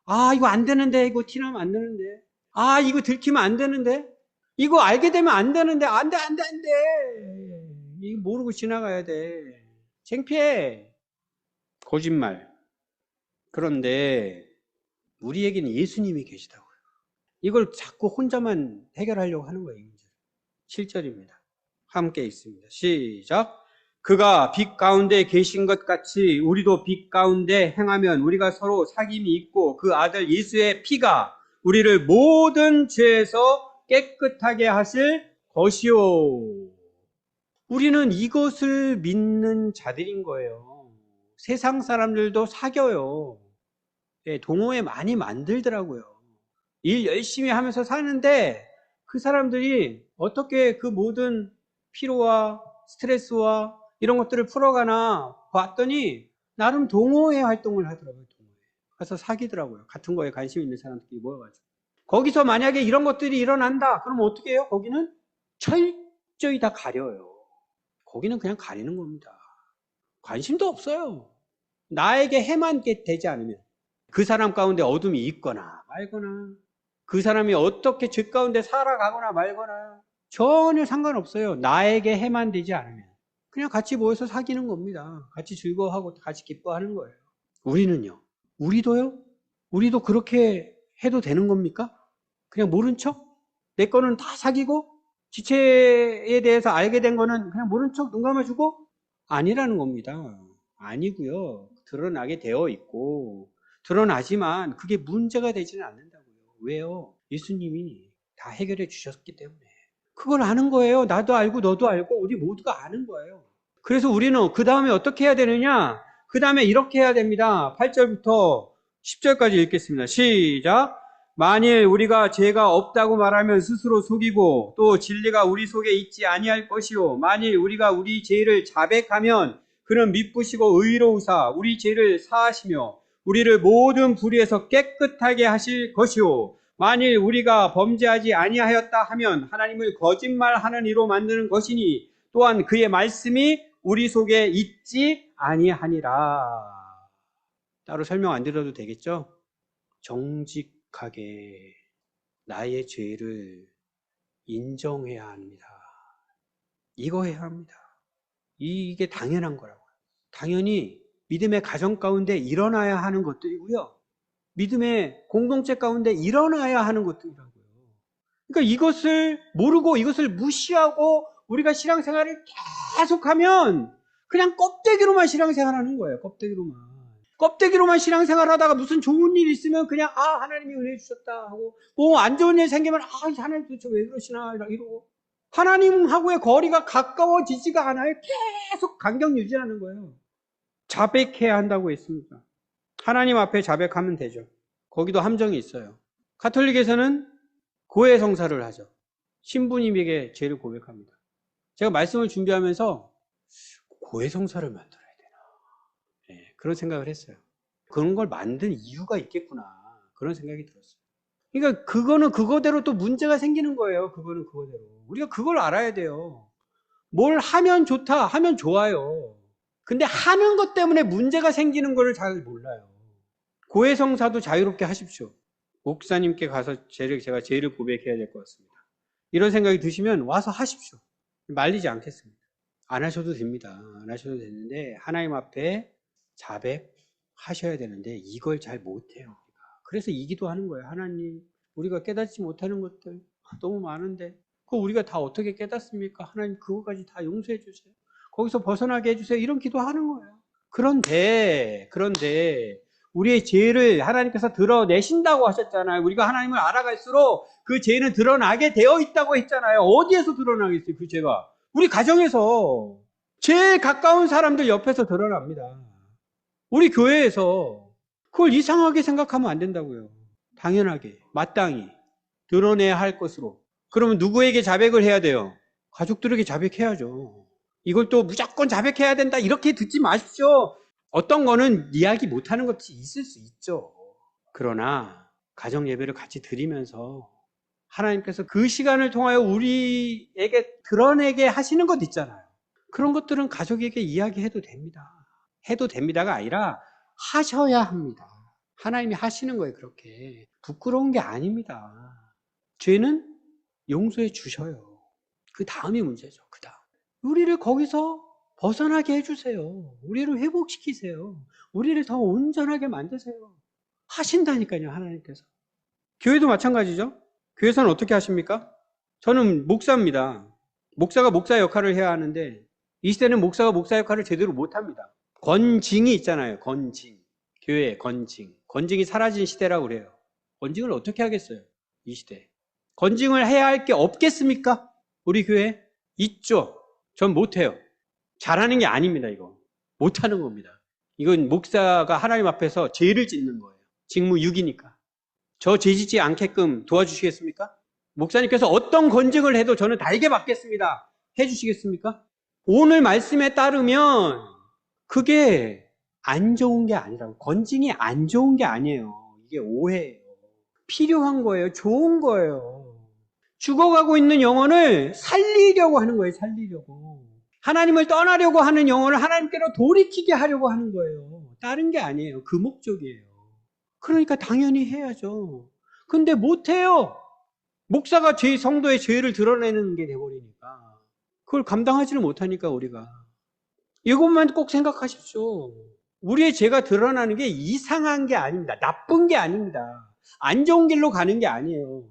아, 이거 안 되는데, 이거 티나면 안 되는데. 아, 이거 들키면 안 되는데. 이거 알게 되면 안 되는데. 안 돼. 이거 모르고 지나가야 돼. 창피해. 거짓말. 그런데 우리에게는 예수님이 계시다고요. 이걸 자꾸 혼자만 해결하려고 하는 거예요. 7절입니다. 함께 있습니다. 시작. 그가 빛 가운데 계신 것 같이 우리도 빛 가운데 행하면 우리가 서로 사귐이 있고 그 아들 예수의 피가 우리를 모든 죄에서 깨끗하게 하실 것이요. 우리는 이것을 믿는 자들인 거예요. 세상 사람들도 사겨요. 동호회 많이 만들더라고요. 일 열심히 하면서 사는데 그 사람들이 어떻게 그 모든 피로와 스트레스와 이런 것들을 풀어가나 봤더니 나름 동호회 활동을 하더라고요. 동호회. 그래서 사귀더라고요. 같은 거에 관심 있는 사람들끼리 모여가지고. 거기서 만약에 이런 것들이 일어난다. 그럼 어떻게 해요? 거기는 철저히 다 가려요. 거기는 그냥 가리는 겁니다. 관심도 없어요. 나에게 해만 되지 않으면 그 사람 가운데 어둠이 있거나 말거나 그 사람이 어떻게 죄 가운데 살아가거나 말거나 전혀 상관없어요. 나에게 해만 되지 않으면 그냥 같이 모여서 사귀는 겁니다. 같이 즐거워하고 같이 기뻐하는 거예요. 우리는요? 우리도요? 우리도 그렇게 해도 되는 겁니까? 그냥 모른 척? 내 거는 다 사귀고 지체에 대해서 알게 된 거는 그냥 모른 척 눈 감아주고? 아니라는 겁니다. 아니고요. 드러나게 되어 있고 드러나지만 그게 문제가 되지는 않는다고요. 왜요? 예수님이 다 해결해 주셨기 때문에. 그걸 아는 거예요. 나도 알고 너도 알고 우리 모두가 아는 거예요. 그래서 우리는 그 다음에 어떻게 해야 되느냐? 그 다음에 이렇게 해야 됩니다. 8절부터 10절까지 읽겠습니다. 시작. 만일 우리가 죄가 없다고 말하면 스스로 속이고 또 진리가 우리 속에 있지 아니할 것이요 만일 우리가 우리 죄를 자백하면 그는 미쁘시고 의로우사 우리 죄를 사하시며 우리를 모든 불의에서 깨끗하게 하실 것이요 만일 우리가 범죄하지 아니하였다 하면 하나님을 거짓말하는 이로 만드는 것이니 또한 그의 말씀이 우리 속에 있지 아니하니라. 따로 설명 안 드려도 되겠죠? 정직하게 나의 죄를 인정해야 합니다. 이거 해야 합니다. 이게 당연한 거라고요. 당연히 믿음의 가정 가운데 일어나야 하는 것들이고요. 믿음의 공동체 가운데 일어나야 하는 것들이라고요. 그러니까 이것을 모르고 이것을 무시하고 우리가 신앙생활을 계속하면 그냥 껍데기로만 신앙생활하는 거예요. 껍데기로만 신앙생활하다가 무슨 좋은 일 있으면 그냥 하나님이 은혜 주셨다 하고 뭐 안 좋은 일 생기면 하나님 도대체 왜 그러시나 이러고 하나님하고의 거리가 가까워지지가 않아요. 계속 간격 유지하는 거예요. 자백해야 한다고 했습니다. 하나님 앞에 자백하면 되죠. 거기도 함정이 있어요. 가톨릭에서는 고해 성사를 하죠. 신부님에게 죄를 고백합니다. 제가 말씀을 준비하면서 고해 성사를 만들어야 되나 그런 생각을 했어요. 그런 걸 만든 이유가 있겠구나 그런 생각이 들었어요. 그러니까 그거는 그거대로 또 문제가 생기는 거예요. 그거는 그거대로. 우리가 그걸 알아야 돼요. 뭘 하면 좋다 하면 좋아요. 근데 하는 것 때문에 문제가 생기는 걸 잘 몰라요. 고해성사도 자유롭게 하십시오. 목사님께 가서 제가 죄를 고백해야 될 것 같습니다. 이런 생각이 드시면 와서 하십시오. 말리지 않겠습니다. 안 하셔도 됩니다. 안 하셔도 되는데 하나님 앞에 자백하셔야 되는데 이걸 잘 못해요. 그래서 이 기도하는 거예요. 하나님, 우리가 깨닫지 못하는 것들 너무 많은데 그거 우리가 다 어떻게 깨닫습니까? 하나님 그거까지 다 용서해 주세요. 거기서 벗어나게 해주세요. 이런 기도하는 거예요. 그런데 우리의 죄를 하나님께서 드러내신다고 하셨잖아요. 우리가 하나님을 알아갈수록 그 죄는 드러나게 되어 있다고 했잖아요. 어디에서 드러나겠어요? 그 죄가. 우리 가정에서 제일 가까운 사람들 옆에서 드러납니다. 우리 교회에서 그걸 이상하게 생각하면 안 된다고요. 당연하게 마땅히 드러내야 할 것으로. 그러면 누구에게 자백을 해야 돼요? 가족들에게 자백해야죠. 이걸 또 무조건 자백해야 된다 이렇게 듣지 마십시오. 어떤 거는 이야기 못하는 것이 있을 수 있죠. 그러나 가정 예배를 같이 드리면서 하나님께서 그 시간을 통하여 우리에게 드러내게 하시는 것 있잖아요. 그런 것들은 가족에게 이야기해도 됩니다. 해도 됩니다가 아니라 하셔야 합니다. 하나님이 하시는 거예요. 그렇게 부끄러운 게 아닙니다. 죄는 용서해 주셔요. 그 다음이 문제죠. 그 다음 우리를 거기서 벗어나게 해주세요. 우리를 회복시키세요. 우리를 더 온전하게 만드세요. 하신다니까요. 하나님께서. 교회도 마찬가지죠. 교회에서는 어떻게 하십니까? 저는 목사입니다. 목사가 목사 역할을 해야 하는데 이 시대는 목사가 목사 역할을 제대로 못합니다. 건징이 있잖아요. 건징. 교회에 건징. 건징이 사라진 시대라고 그래요. 건징을 어떻게 하겠어요? 이 시대에. 건징을 해야 할 게 없겠습니까? 우리 교회? 있죠. 전 못해요. 잘하는 게 아닙니다. 이거. 못하는 겁니다. 이건 목사가 하나님 앞에서 죄를 짓는 거예요. 직무 6이니까. 저 죄 짓지 않게끔 도와주시겠습니까? 목사님께서 어떤 건징을 해도 저는 달게 받겠습니다. 해주시겠습니까? 오늘 말씀에 따르면 그게 안 좋은 게 아니라고. 건징이 안 좋은 게 아니에요. 이게 오해예요. 필요한 거예요. 좋은 거예요. 죽어가고 있는 영혼을 살리려고 하는 거예요. 살리려고. 하나님을 떠나려고 하는 영혼을 하나님께로 돌이키게 하려고 하는 거예요. 다른 게 아니에요. 그 목적이에요. 그러니까 당연히 해야죠. 근데 못해요. 목사가 성도의 죄를 드러내는 게 돼버리니까. 그걸 감당하지를 못하니까 우리가. 이것만 꼭 생각하십시오. 우리의 죄가 드러나는 게 이상한 게 아닙니다. 나쁜 게 아닙니다. 안 좋은 길로 가는 게 아니에요.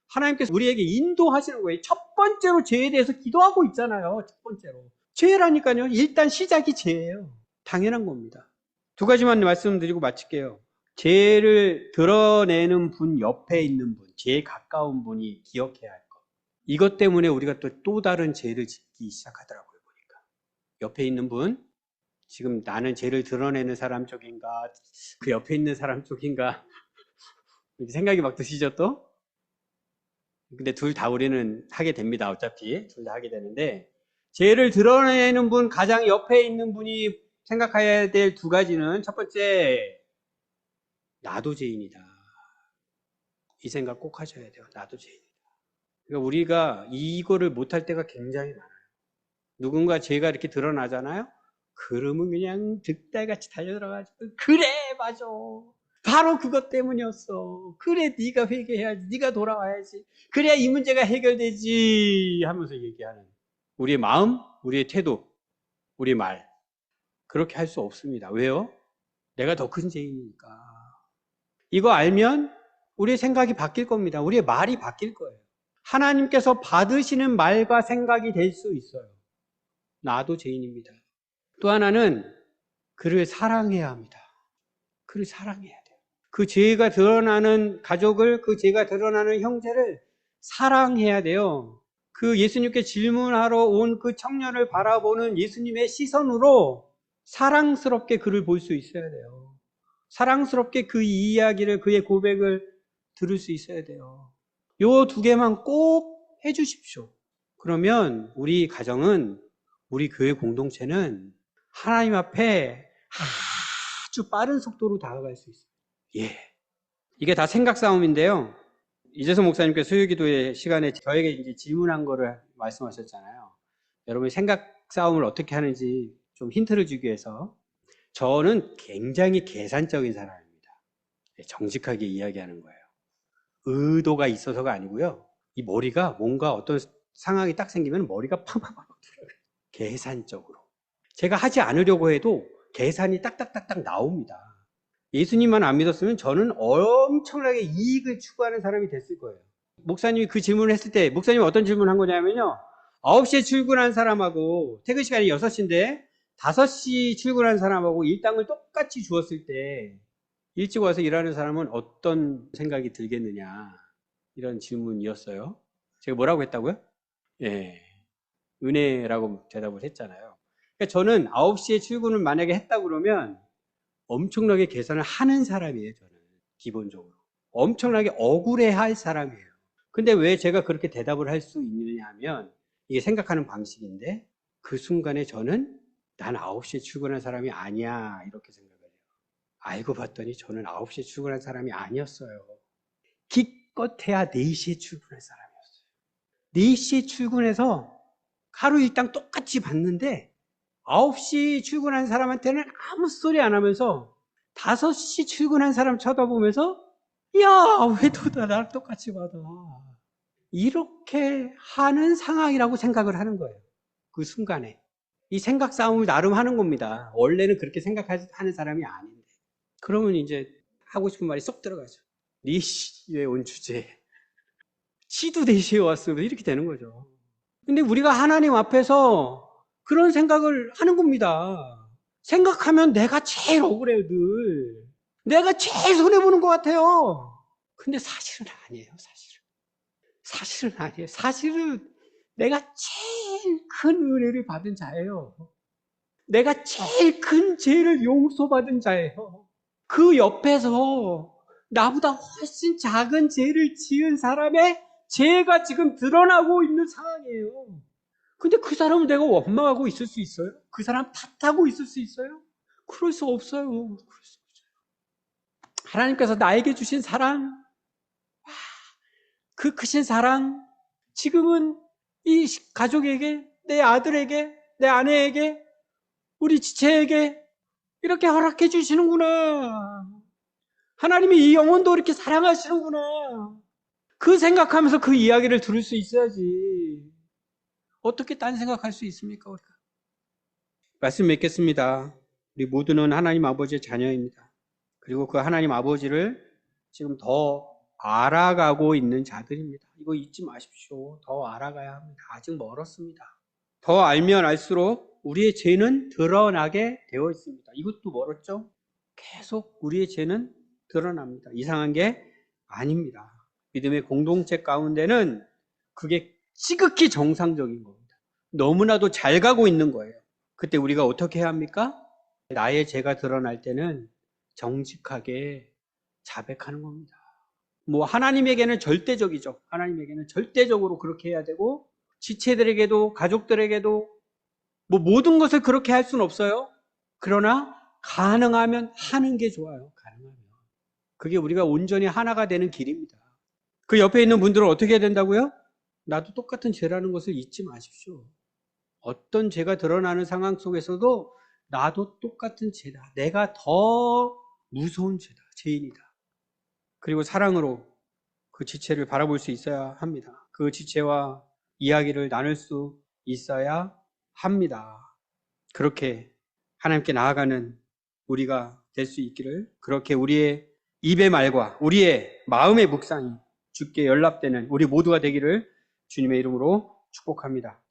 하나님께서 우리에게 인도하시는 거예요. 첫 번째로 죄에 대해서 기도하고 있잖아요. 첫 번째로. 죄라니까요. 일단 시작이 죄예요. 당연한 겁니다. 두 가지만 말씀드리고 마칠게요. 죄를 드러내는 분 옆에 있는 분, 제일 가까운 분이 기억해야 할 것. 이것 때문에 우리가 또 다른 죄를 짓기 시작하더라고요. 보니까. 옆에 있는 분, 지금 나는 죄를 드러내는 사람 쪽인가, 그 옆에 있는 사람 쪽인가, 이렇게 생각이 막 드시죠 또? 근데 둘 다 우리는 하게 됩니다. 어차피 둘 다 하게 되는데, 죄를 드러내는 분, 가장 옆에 있는 분이 생각해야 될 두 가지는, 첫 번째, 나도 죄인이다. 이 생각 꼭 하셔야 돼요. 나도 죄인이다. 그러니까 우리가 이거를 못할 때가 굉장히 많아요. 누군가 죄가 이렇게 드러나잖아요. 그러면 그냥 득달같이 달려들어가지고, 그래 맞아, 바로 그것 때문이었어, 그래 네가 회개해야지, 네가 돌아와야지, 그래야 이 문제가 해결되지 하면서 얘기하는, 우리의 마음, 우리의 태도, 우리의 말, 그렇게 할 수 없습니다. 왜요? 내가 더 큰 죄인이니까. 이거 알면 우리의 생각이 바뀔 겁니다. 우리의 말이 바뀔 거예요. 하나님께서 받으시는 말과 생각이 될 수 있어요. 나도 죄인입니다. 또 하나는 그를 사랑해야 합니다. 그를 사랑해야 돼요. 그 죄가 드러나는 가족을, 그 죄가 드러나는 형제를 사랑해야 돼요. 그 예수님께 질문하러 온 그 청년을 바라보는 예수님의 시선으로 사랑스럽게 그를 볼 수 있어야 돼요. 사랑스럽게 그 이야기를, 그의 고백을 들을 수 있어야 돼요. 요 두 개만 꼭 해주십시오. 그러면 우리 가정은, 우리 교회 공동체는 하나님 앞에 아주 빠른 속도로 다가갈 수 있어요. 예. 이게 다 생각 싸움인데요. 이재성 목사님께서 수요기도의 시간에 저에게 이제 질문한 거를 말씀하셨잖아요. 여러분이 생각 싸움을 어떻게 하는지 좀 힌트를 주기 위해서, 저는 굉장히 계산적인 사람입니다. 정직하게 이야기하는 거예요. 의도가 있어서가 아니고요. 이 머리가 뭔가 어떤 상황이 딱 생기면 머리가 팡팡팡 들어가요. 계산적으로. 제가 하지 않으려고 해도 계산이 딱딱딱딱 나옵니다. 예수님만 안 믿었으면 저는 엄청나게 이익을 추구하는 사람이 됐을 거예요. 목사님이 그 질문을 했을 때, 목사님이 어떤 질문을 한 거냐면요, 9시에 출근한 사람하고 퇴근 시간이 6시인데 5시 출근한 사람하고 일당을 똑같이 주었을 때 일찍 와서 일하는 사람은 어떤 생각이 들겠느냐, 이런 질문이었어요. 제가 뭐라고 했다고요? 예, 은혜라고 대답을 했잖아요. 그러니까 저는 9시에 출근을 만약에 했다 그러면 엄청나게 계산을 하는 사람이에요. 저는 기본적으로 엄청나게 억울해할 사람이에요. 근데 왜 제가 그렇게 대답을 할 수 있느냐 하면, 이게 생각하는 방식인데, 그 순간에 저는 난 9시에 출근한 사람이 아니야, 이렇게 생각을 해요. 알고 봤더니 저는 9시에 출근한 사람이 아니었어요. 기껏해야 4시에 출근할 사람이었어요. 4시에 출근해서 하루 일당 똑같이 받는데 9시 출근한 사람한테는 아무 소리 안 하면서 5시 출근한 사람 쳐다보면서, 야, 왜 너 나랑 똑같이 받아, 이렇게 하는 상황이라고 생각을 하는 거예요. 그 순간에. 이 생각 싸움을 나름 하는 겁니다. 원래는 그렇게 생각하는 사람이 아닌데. 그러면 이제 하고 싶은 말이 쏙 들어가죠. 네 시에 온 주제에 시도 4시에 왔으면 이렇게 되는 거죠. 근데 우리가 하나님 앞에서 그런 생각을 하는 겁니다. 생각하면 내가 제일 억울해요, 늘. 내가 제일 손해보는 것 같아요. 근데 사실은 아니에요, 사실은. 사실은 아니에요. 사실은 내가 제일 큰 은혜를 받은 자예요. 내가 제일 큰 죄를 용서받은 자예요. 그 옆에서 나보다 훨씬 작은 죄를 지은 사람의 죄가 지금 드러나고 있는 상황이에요. 근데 그 사람은 내가 원망하고 있을 수 있어요? 그 사람 탓하고 있을 수 있어요? 그럴 수 없어요. 그럴 수 없어요. 하나님께서 나에게 주신 사랑, 그 크신 사랑, 지금은 이 가족에게, 내 아들에게, 내 아내에게, 우리 지체에게 이렇게 허락해 주시는구나. 하나님이 이 영혼도 이렇게 사랑하시는구나. 그 생각하면서 그 이야기를 들을 수 있어야지. 어떻게 딴 생각할 수 있습니까, 우리가? 말씀 맺겠습니다. 우리 모두는 하나님 아버지의 자녀입니다. 그리고 그 하나님 아버지를 지금 더 알아가고 있는 자들입니다. 이거 잊지 마십시오. 더 알아가야 합니다. 아직 멀었습니다. 더 알면 알수록 우리의 죄는 드러나게 되어 있습니다. 이것도 멀었죠? 계속 우리의 죄는 드러납니다. 이상한 게 아닙니다. 믿음의 공동체 가운데는 그게 지극히 정상적인 겁니다. 너무나도 잘 가고 있는 거예요. 그때 우리가 어떻게 해야 합니까? 나의 죄가 드러날 때는 정직하게 자백하는 겁니다. 뭐 하나님에게는 절대적이죠. 하나님에게는 절대적으로 그렇게 해야 되고 지체들에게도 가족들에게도 뭐 모든 것을 그렇게 할 수는 없어요. 그러나 가능하면 하는 게 좋아요. 가능하면. 그게 우리가 온전히 하나가 되는 길입니다. 그 옆에 있는 분들은 어떻게 해야 된다고요? 나도 똑같은 죄라는 것을 잊지 마십시오. 어떤 죄가 드러나는 상황 속에서도 나도 똑같은 죄다. 내가 더 무서운 죄다. 죄인이다. 그리고 사랑으로 그 지체를 바라볼 수 있어야 합니다. 그 지체와 이야기를 나눌 수 있어야 합니다. 그렇게 하나님께 나아가는 우리가 될 수 있기를, 그렇게 우리의 입의 말과 우리의 마음의 묵상이 주께 연락되는 우리 모두가 되기를 주님의 이름으로 축복합니다.